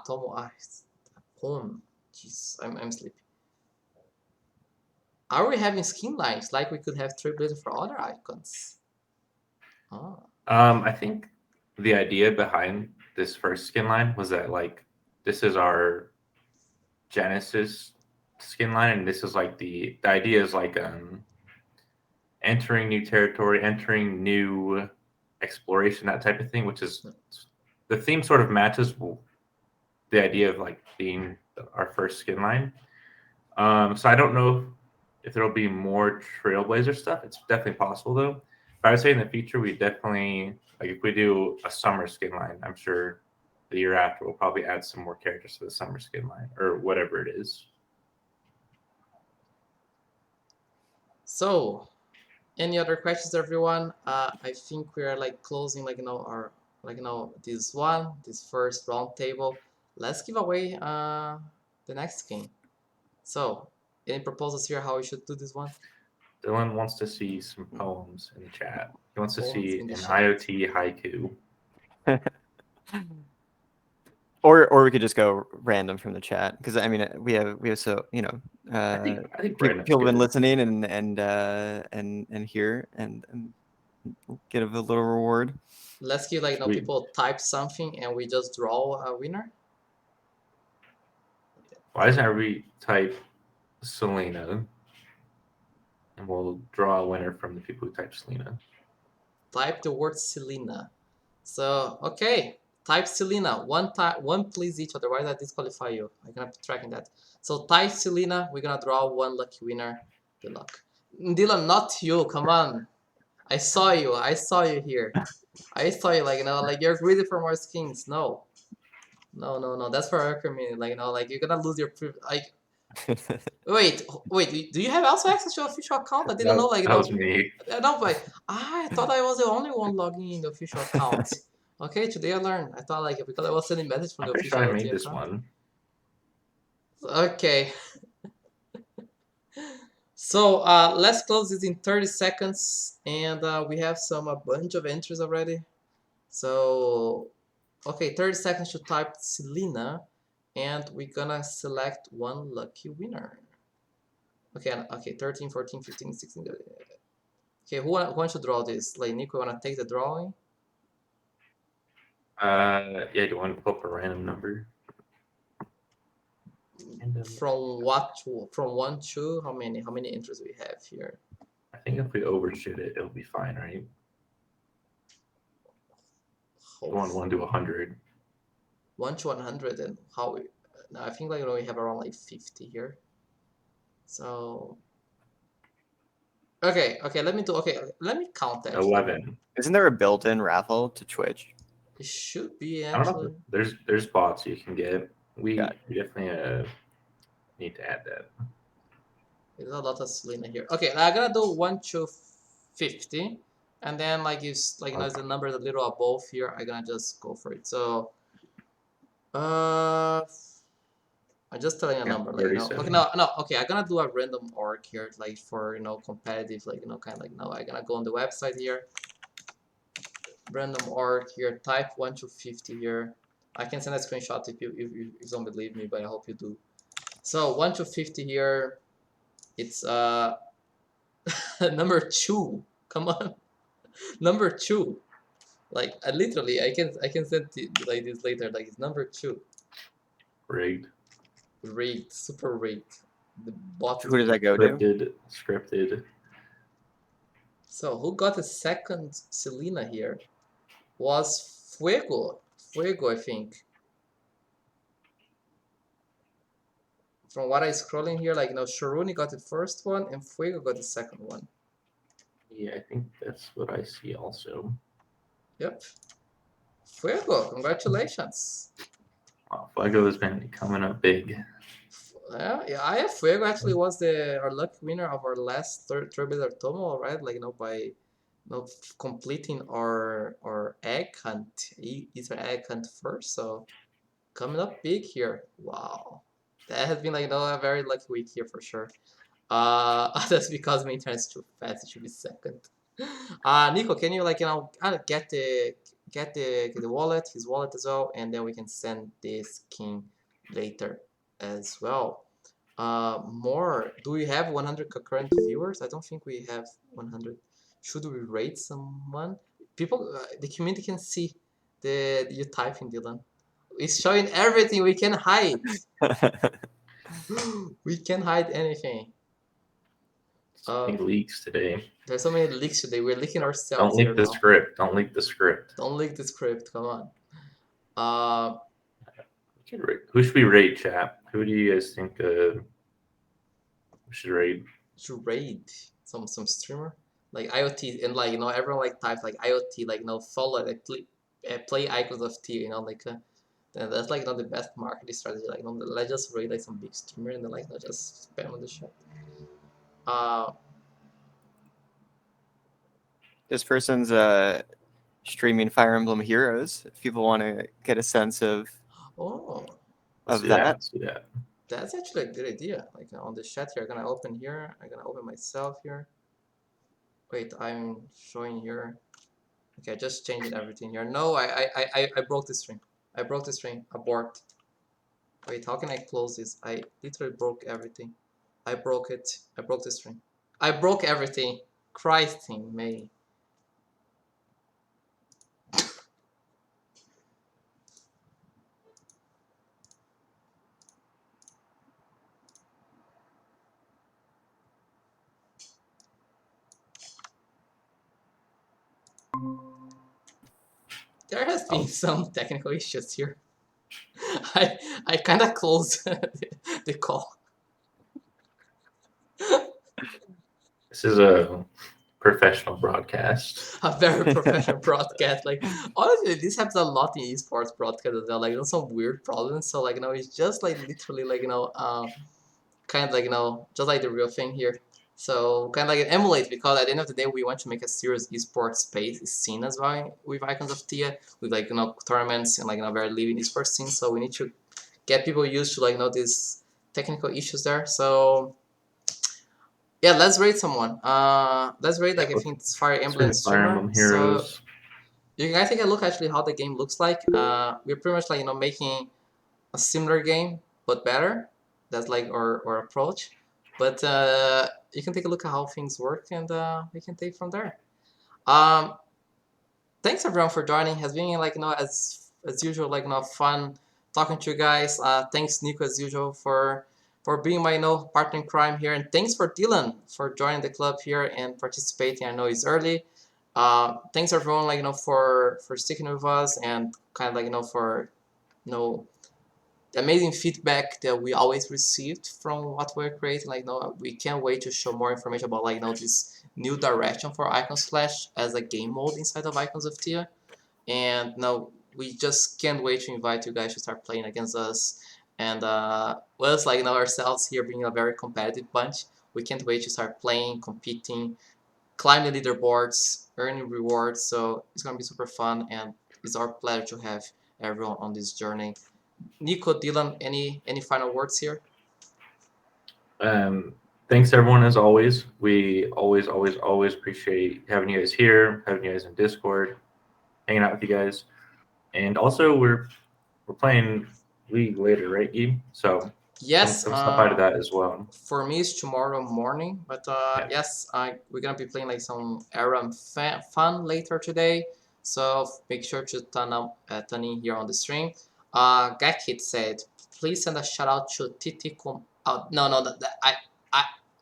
Tomo, poem. Jeez, I'm sleepy. Are we having skin lines like we could have Trailblazer for other icons? Oh. I think the idea behind this first skin line was that like this is our Genesis skin line, and this is like the idea is like entering new territory, entering new exploration, that type of thing, which is the theme sort of matches the idea of like being our first skin line. So I don't know if there'll be more Trailblazer stuff. It's definitely possible though. But I would say in the future we definitely like if we do a summer skin line, I'm sure the year after we'll probably add some more characters to the summer skin line or whatever it is. So, any other questions, everyone? I think we are like closing like our this first round table. Let's give away the next game. So, any proposals here how we should do this one? Dylan wants to see some poems in the chat. He wants to Poems see in the an chat. IoT haiku. Or we could just go random from the chat because I mean we have so I think people have been good. listening and here and get a little reward. Let's give like people type something and we just draw a winner. Why doesn't everybody type Selena? And we'll draw a winner from the people who type Selena. Type the word Selena. So okay, type Selena one please each, otherwise I disqualify you. I'm gonna be tracking that. So type Selena. We're gonna draw one lucky winner. Good luck, Dylan. Not you. Come on. I saw you. I saw you here. I saw you like like you're greedy for more skins. No. That's for our community. Like like you're gonna lose your like. Wait. Do you have also access to your official account? I didn't know. Like that was me. no, but I thought I was the only one logging in the official account. Okay, today I learned. I thought like because I was sending message from I'm the pretty official sure I IoT made this account. one. Okay. So let's close this in 30 seconds, and we have a bunch of entries already. So okay, 30 seconds to type Selena, and we're gonna select one lucky winner. Okay, 13, 14, 15, 16. Okay, who wants to draw this? Like Nico, wanna take the drawing? Yeah, do you want to pull up a random number? From what to, from 1 to how many entries we have here? I think if we overshoot it, it'll be fine, right? Go on 1 to 100. 1 to 100, and how we? No, I think like we have around like 50 here. So okay, let me count actually. 11. Isn't there a built-in raffle to Twitch? It should be I don't know. actually. There's bots you can get. We Got definitely need to add that. There's a lot of Selena here. Okay, I'm gonna do 1 to 50, and then like it's like as the number is a little above here, I'm gonna just go for it. So I'm just telling a number, like, you know. 37. Okay, no. Okay, I'm gonna do a random org here, like for competitive, like kind of like I'm gonna go on the website here. Random org here. Type 1 to 50 here. I can send a screenshot if you don't believe me, but I hope you do. So 1 to 50 here. It's number 2. Come on, number 2. Like literally, I can send it like this later. Like it's number 2. Rigged. Rigged, super rigged. The bot. Who does that go to? Scripted. So who got the second Selena here? Was Fuego. Fuego, I think. From what I'm scrolling here, like Sharuni got the first one and Fuego got the second one. Yeah, I think that's what I see also. Yep. Fuego, congratulations. Wow, Fuego has been coming up big. Yeah, Fuego actually was our lucky winner of our last Trailblazer Tomo, right? Like by completing our egg hunt, Easter egg hunt first. So coming up big here. Wow, that has been like a very lucky week here for sure. That's because my internet's too fast. It should be second. Nico, can you get the wallet, his wallet as well, and then we can send this king later as well. More. Do we have 100 concurrent viewers? I don't think we have 100. Should we rate someone? People, the community can see you typing, Dylan. It's showing everything. We can hide. We can hide anything. So many leaks today. There's so many leaks today. We're leaking ourselves. Don't leak the script. Don't leak the script. Don't leak the script. Come on. Who should we rate, chat? Who do you guys think we should rate? Should raid some streamer like IoT, and everyone types like IoT, follow play Icons of Theia, that's the best marketing strategy. Let's just raid some big streamer and then just spam on the shop. This person's streaming Fire Emblem Heroes. If people want to get a sense of that. See that. That's actually a good idea. On the chat here, I'm gonna open here. I'm gonna open myself here. Wait, I'm showing here. Okay, I just changed everything here. No, I broke the string. I broke the string. Abort. Wait, how can I close this? I literally broke everything. I broke it. I broke the string. I broke everything. Christ in May. There has been some technical issues here. I kind of closed the call. This is a professional broadcast. A very professional broadcast. Honestly, this happens a lot in esports broadcast as well. Some weird problems. So it's just literally kind of just like the real thing here. So kind of like an emulate, because at the end of the day, we want to make a serious esports space scene as well with Icons of Theia, with like tournaments and like very living esports scene. So we need to get people used to like these technical issues there. So yeah, let's rate someone. Let's rate like I think it's Fire Emblem Let's Fire streamer. Emblem So Heroes. you can take a look actually how the game looks like. We're pretty much like making a similar game but better. That's like our approach. But you can take a look at how things work, and we can take from there. Thanks everyone for joining. Has been like as usual like fun talking to you guys. Thanks Nico as usual for being my partner in crime here, and thanks for Dylan for joining the club here and participating. I know it's early. Thanks everyone like for sticking with us, and kind of like for the amazing feedback that we always received from what we're creating. Like we can't wait to show more information about like this new direction for Icon Slash as a game mode inside of Icons of Theia. And now we just can't wait to invite you guys to start playing against us. And us like ourselves here being a very competitive bunch, we can't wait to start playing, competing, climb the leaderboards, earning rewards. So it's gonna be super fun, and it's our pleasure to have everyone on this journey. Nico, Dylan, any final words here? Thanks everyone as always. We always appreciate having you guys here, having you guys in Discord, hanging out with you guys. And also we're playing League later, right, Gabe? So Yes, come stop by to that as well. for me it's tomorrow morning, but Yeah. yes, we're gonna be playing like some ARAM fun later today. So make sure to turn in here on the stream. Gakit said, please send a shout out to Titi no, I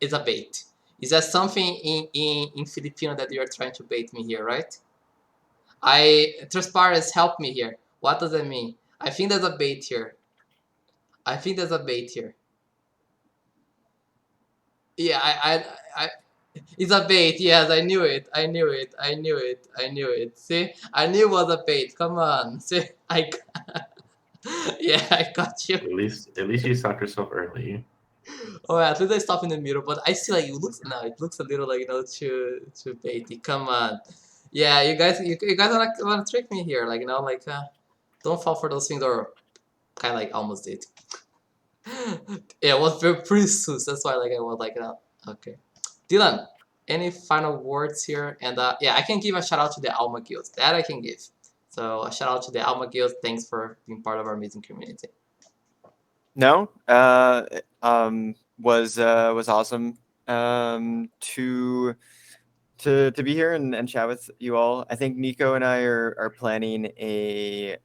it's a bait. Is that something in Filipino that you're trying to bait me here, right? Transparence, help me here. What does that mean? I think there's a bait here. Yeah, it's a bait. Yes, I knew it. See, I knew it was a bait. Come on. See, yeah, I got you. At least you stopped yourself early. Oh, yeah, at least I stop in the middle, but I see like it looks a little like too baity. Come on. Yeah, you guys wanna trick me here, like don't fall for those things, or kind of like almost did. Yeah, it was pretty sus. That's why like I was like, okay. Dylan, any final words here? And yeah, I can give a shout out to the Alma Guild. That I can give. So a shout out to the Alma Guild. Thanks for being part of our amazing community. No, was awesome to be here and chat with you all. I think Nico and I are planning a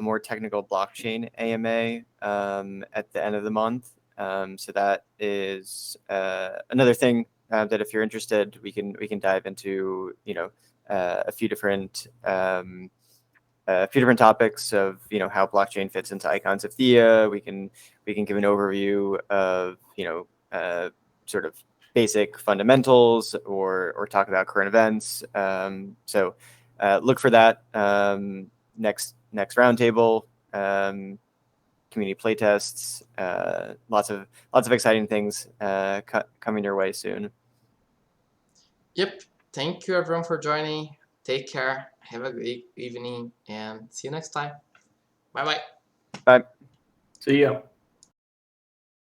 more technical blockchain AMA at the end of the month. So that is another thing that if you're interested, we can dive into a few different topics of how blockchain fits into Icons of Theia. We can give an overview of sort of basic fundamentals or talk about current events. So look for that next roundtable. Community playtests, lots of exciting things coming your way soon. Yep. Thank you everyone for joining. Take care. Have a great evening, and see you next time. Bye bye. Bye. See ya.